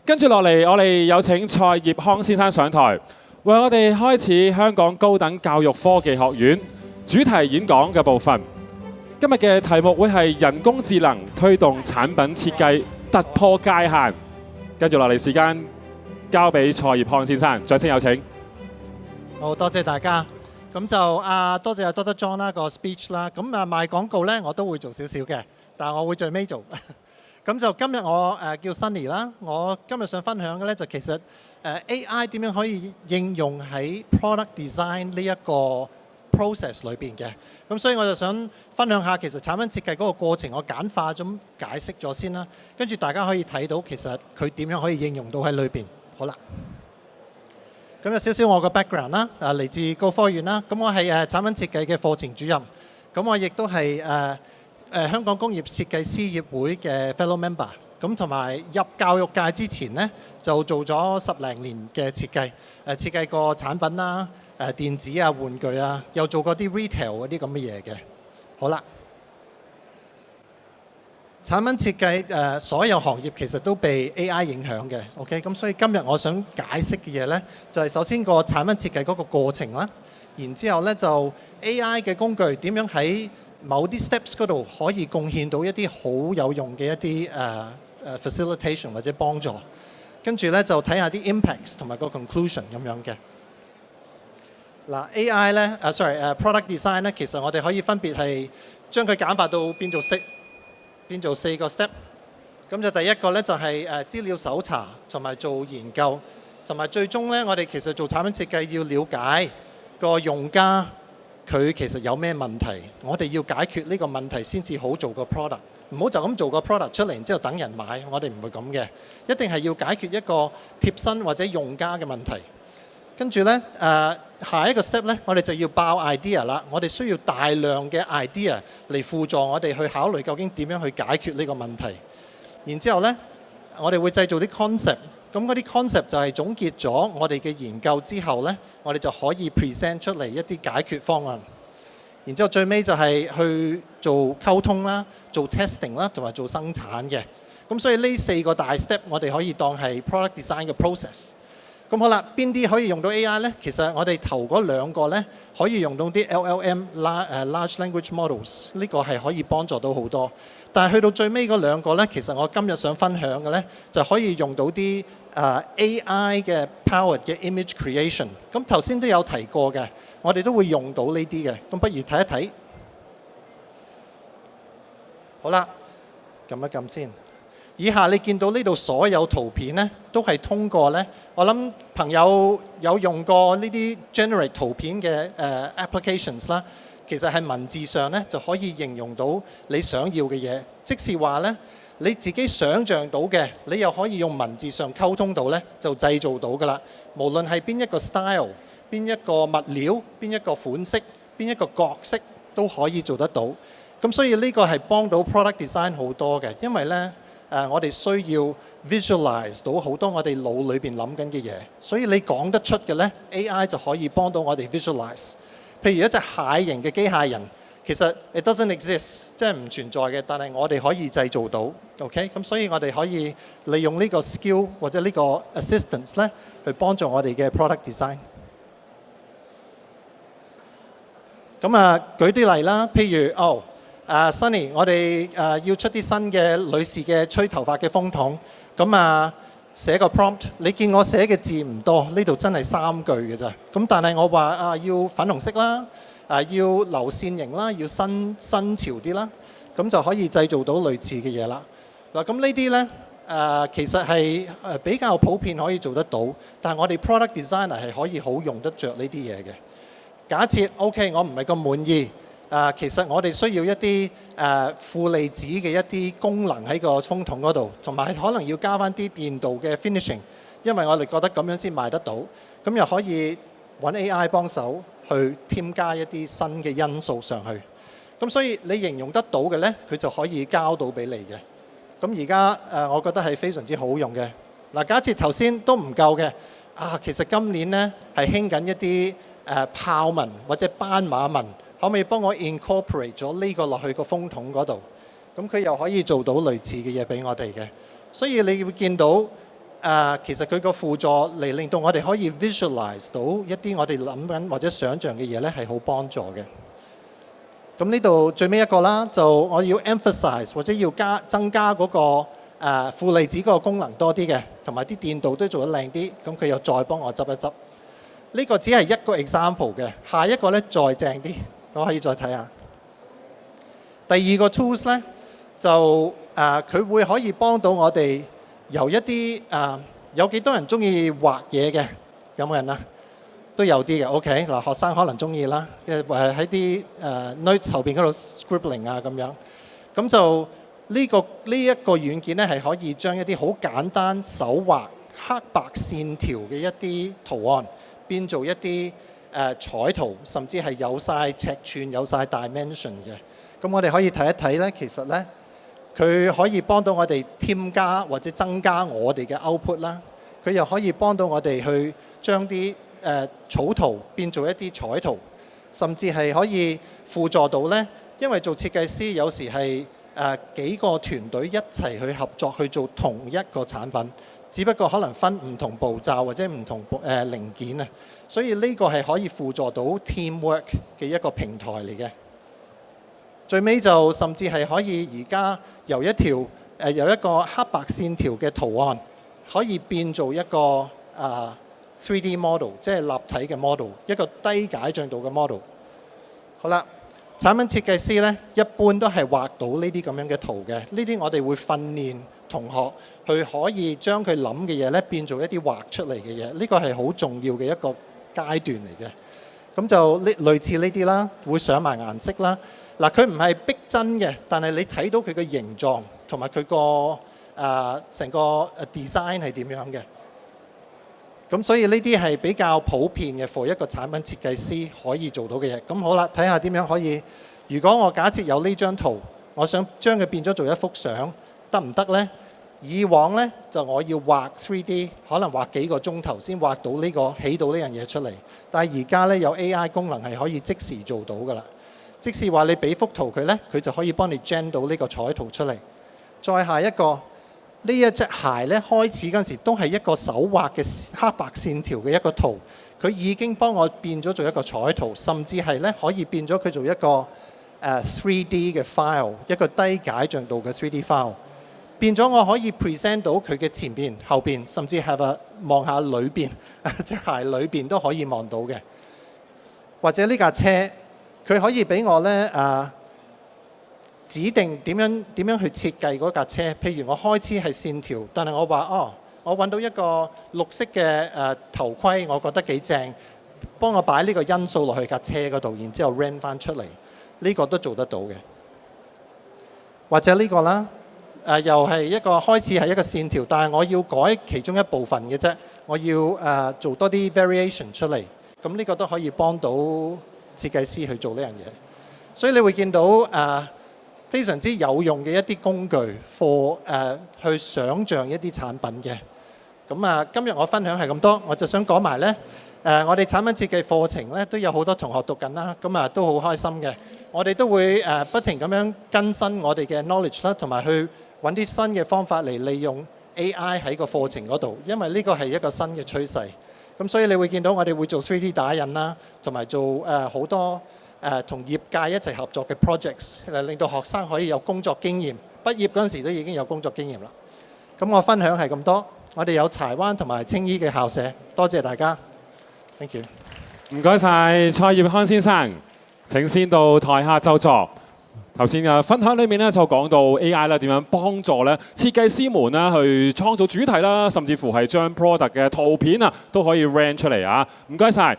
跟住落嚟，我哋有請蔡業康先生上台，為我哋開始香港高等教育科技學院主題演講嘅部分。今日嘅題目會係人工智能推動產品設計突破界限。跟住落嚟時間交俾蔡業康先生，掌聲有請。好多謝大家。咁就多謝Dr. John 啦個 speech 啦。咁賣廣告咧，我都會做少少嘅，但係我會最尾做。咁就今日我叫 Sunny 啦。我今日想分享嘅咧就其實AI 點樣可以應用喺 product design 呢一個 process 裏邊嘅。咁所以我就想分享下其實產品設計嗰個過程，我簡化咁解釋咗先啦。跟住大家可以睇到其實佢點樣可以應用到喺裏邊。好啦。咁有少少我個 background 啦，嚟自高科院啦。咁我係產品設計嘅課程主任。咁我亦都係香港工業設計師協會嘅 fellow member。咁同埋入教育界之前呢，就做咗10零年嘅設計，設計過產品啦、電子啊、玩具啊，又做過啲 retail 嗰啲咁嘅嘢嘅。好啦。產品設計所有行業其實都被 AI 影響嘅 ，OK？ 咁所以今日我想解釋嘅嘢呢，就係首先個產品設計嗰個過程啦，然之後呢，就 AI 嘅工具點樣喺某啲 steps 嗰度可以貢獻到一啲好有用嘅一啲facilitation 或者幫助，跟住呢，就睇下啲 impacts 同埋個 conclusion 咁樣嘅。嗱 AI 呢，product design 呢，其實我哋可以分別係將佢簡化到變做4個 step。咁就第一個呢，就係資料搜查同埋做研究，同埋最終呢，我哋其實做產品設計要了解個用家佢其實有咩問題，我哋要解決呢個問題先至好做個 product， 唔好就咁做個 product 出嚟，然之後等人買，我哋唔會咁嘅，一定係要解決一個貼身或者用家嘅問題。跟住呢，下一個 step 呢，我哋就要爆 idea 啦。我哋需要大量嘅 idea 嚟輔助我哋去考慮究竟點樣去解決呢個問題。然之後呢，我哋會製造啲 concept。咁嗰啲 concept 就係總結咗我哋嘅研究之後呢，我哋就可以 present 出嚟一啲解決方案。然之後最尾就係去做溝通啦、做 testing 啦，同埋做生產嘅。咁所以呢4個大 step 我哋可以當係 product design 嘅 process。咁好啦，邊啲可以用到 AI 呢？其實我哋頭嗰2個呢，可以用到啲 LLM large language models， 呢個係可以幫助到好多。但係去到最尾嗰2個呢，其實我今日想分享嘅呢，就可以用到啲AI 嘅 powered 嘅 image creation。咁頭先都有提過嘅，我哋都會用到呢啲嘅。咁不如睇一睇。好啦，撳一撳先。以下你見到呢度所有圖片呢，都係通過呢。我諗朋友有用過呢啲 generate 圖片嘅applications 啦，其實係文字上呢就可以形容到你想要嘅嘢，即是話呢，你自己想像到嘅，你又可以用文字上溝通到呢，就製造到㗎啦。無論係邊一個 style、邊一個物料、邊一個款式、邊一個角色都可以做得到。咁所以呢個係幫到 product design 好多嘅，因為呢。我哋需要 visualize 到好多我哋腦裏邊諗緊嘅嘢，所以你講得出嘅呢 AI 就可以幫到我哋 visualize。譬如一隻蟹形嘅機械人，其實 it doesn't exist， 即係唔存在嘅，但係我哋可以製造到。OK， 咁所以我哋可以利用呢個 skill 或者呢個 assistance 呢，去幫助我哋嘅 product design。咁舉啲例啦，譬如Sunny， 我哋要出啲新嘅女士嘅吹頭髮嘅風筒，咁寫個 prompt， 你見我寫嘅字唔多，呢度真係3句嘅咋。咁但係我話要粉紅色啦，要流線型啦，要新潮啲啦，咁就可以製造到類似嘅嘢啦。嗱，咁呢啲呢，其實係比較普遍可以做得到，但係我哋 product designer 係可以好用得着呢啲嘢嘅。假設 OK， 我唔係咁滿意。其實我哋需要一啲負離子嘅一啲功能喺個風筒嗰度，同埋可能要加翻啲電鍍嘅 finishing， 因為我哋覺得咁樣先賣得到。咁又可以揾 AI 幫手去添加一啲新嘅因素上去。咁所以你形容得到嘅呢，佢就可以交到俾你嘅。咁而家我覺得係非常之好用嘅。嗱，假設頭先都唔夠嘅，其實今年呢係興緊一啲豹紋或者斑馬紋。可唔可以幫我 incorporate 咗呢個落去個風筒嗰度？咁佢又可以做到類似嘅嘢俾我哋嘅。所以你會見到其實佢個輔助嚟令到我哋可以 visualize 到一啲我哋諗緊或者想像嘅嘢咧，係好幫助嘅。咁呢度最尾一個啦，就我要 emphasize 或者要增加嗰個負離子嗰個功能多啲嘅，同埋啲電鍍都做得靚啲。咁佢又再幫我執一執。呢個只係一個 example 嘅，下一個咧再正啲，我可以再睇下。第二個 tools 咧就佢會可以幫到我哋由一啲有幾多人中意畫嘢嘅？有冇人啊？都有啲嘅 ，OK 嗱，學生可能中意啦，喺啲notes 後邊嗰度 scribbling 啊咁樣。咁就呢一個軟件咧係可以將一啲好簡單手畫黑白線條嘅一啲圖案變做一啲彩圖，甚至係有晒尺寸、有晒 dimension 嘅。咁我哋可以睇一睇咧，其實咧佢可以幫到我哋添加或者增加我哋嘅 output 啦。佢又可以幫到我哋去將啲草圖變做一啲彩圖，甚至係可以輔助到咧。因為做設計師有時係幾個團隊一齊去合作去做同一個產品，只不過可能分唔同步驟或者唔同零件啊。所以呢個係可以輔助到 teamwork 嘅一個平台嚟嘅。最尾就甚至係可以而家由一個黑白線條嘅圖案，可以變做一個3D model， 即係立體嘅 model， 一個低解像度嘅 model。好啦，產品設計師咧一般都係畫到呢啲咁樣嘅圖嘅。呢啲我哋會訓練同學去可以將佢諗嘅嘢咧變做一啲畫出嚟嘅嘢。呢個係好重要嘅一個階段嚟嘅。咁就類似呢啲啦，會上埋顏色啦。嗱，佢唔係逼真嘅，但係你睇到佢嘅形狀同埋佢個成個 design 係點樣嘅。咁所以呢啲係比較普遍嘅 for 一個產品設計師可以做到嘅嘢。咁好啦，睇下點樣可以。如果我假設有呢張圖，我想將佢變咗做一幅相，得唔得呢？以往呢，就我要畫 3D， 可能畫幾個鐘頭先畫到呢個起到呢樣嘢出嚟。但係而家呢，有 AI 功能係可以即時做到㗎啦。即使話你俾幅圖佢呢，佢就可以幫你 gen 到呢個彩圖出嚟。再下一個，呢一隻鞋呢，開始嗰陣時都係一個手畫嘅黑白線條嘅一個圖，佢已經幫我變咗做一個彩圖，甚至係呢可以變咗佢做一個3D 嘅 file， 一個低解像度嘅 3D file， 變咗我可以 present 到佢嘅前邊、後邊，甚至係望下裏邊，隻鞋裏邊都可以望到嘅。或者呢架車，佢可以俾我呢指定點樣去設計嗰架車。譬如我開始係線條，但係我話我揾到一個綠色嘅頭盔，我覺得幾正，幫我擺呢個因素落去架車嗰度，然之後 render 翻出嚟，呢個都做得到嘅。或者呢個啦，又係一個開始係一個線條，但係我要改其中一部分嘅啫，我要做多啲 variation 出嚟，咁呢個都可以幫到設計師去做呢樣嘢。所以你會見到非常之有用嘅一啲工具 for 去想像一啲產品嘅。咁今日我分享係咁多，我就想講埋呢，我哋產品設計課程呢都有好多同學讀緊啦，咁都好開心嘅。我哋都會不停咁樣更新我哋嘅 knowledge 啦，同埋去揾啲新嘅方法嚟利用 AI 喺個課程嗰度，因為呢個係一個新嘅趨勢。咁所以你會見到我哋會做 3D 打印啦，同埋做好多同業界一齊合作嘅 projects， 令到學生可以有工作經驗。畢業嗰陣時都已經有工作經驗啦。咁我分享係咁多。我哋有柴灣同埋青衣嘅校舍，多謝大家。Thank you。唔該晒蔡業康先生，請先到台下就座。頭先嘅分享裏面咧就講到 AI 咧點樣幫助咧設計師們咧去創造主題啦，甚至乎係將 product 嘅圖片啊都可以 render 出嚟啊！唔該晒。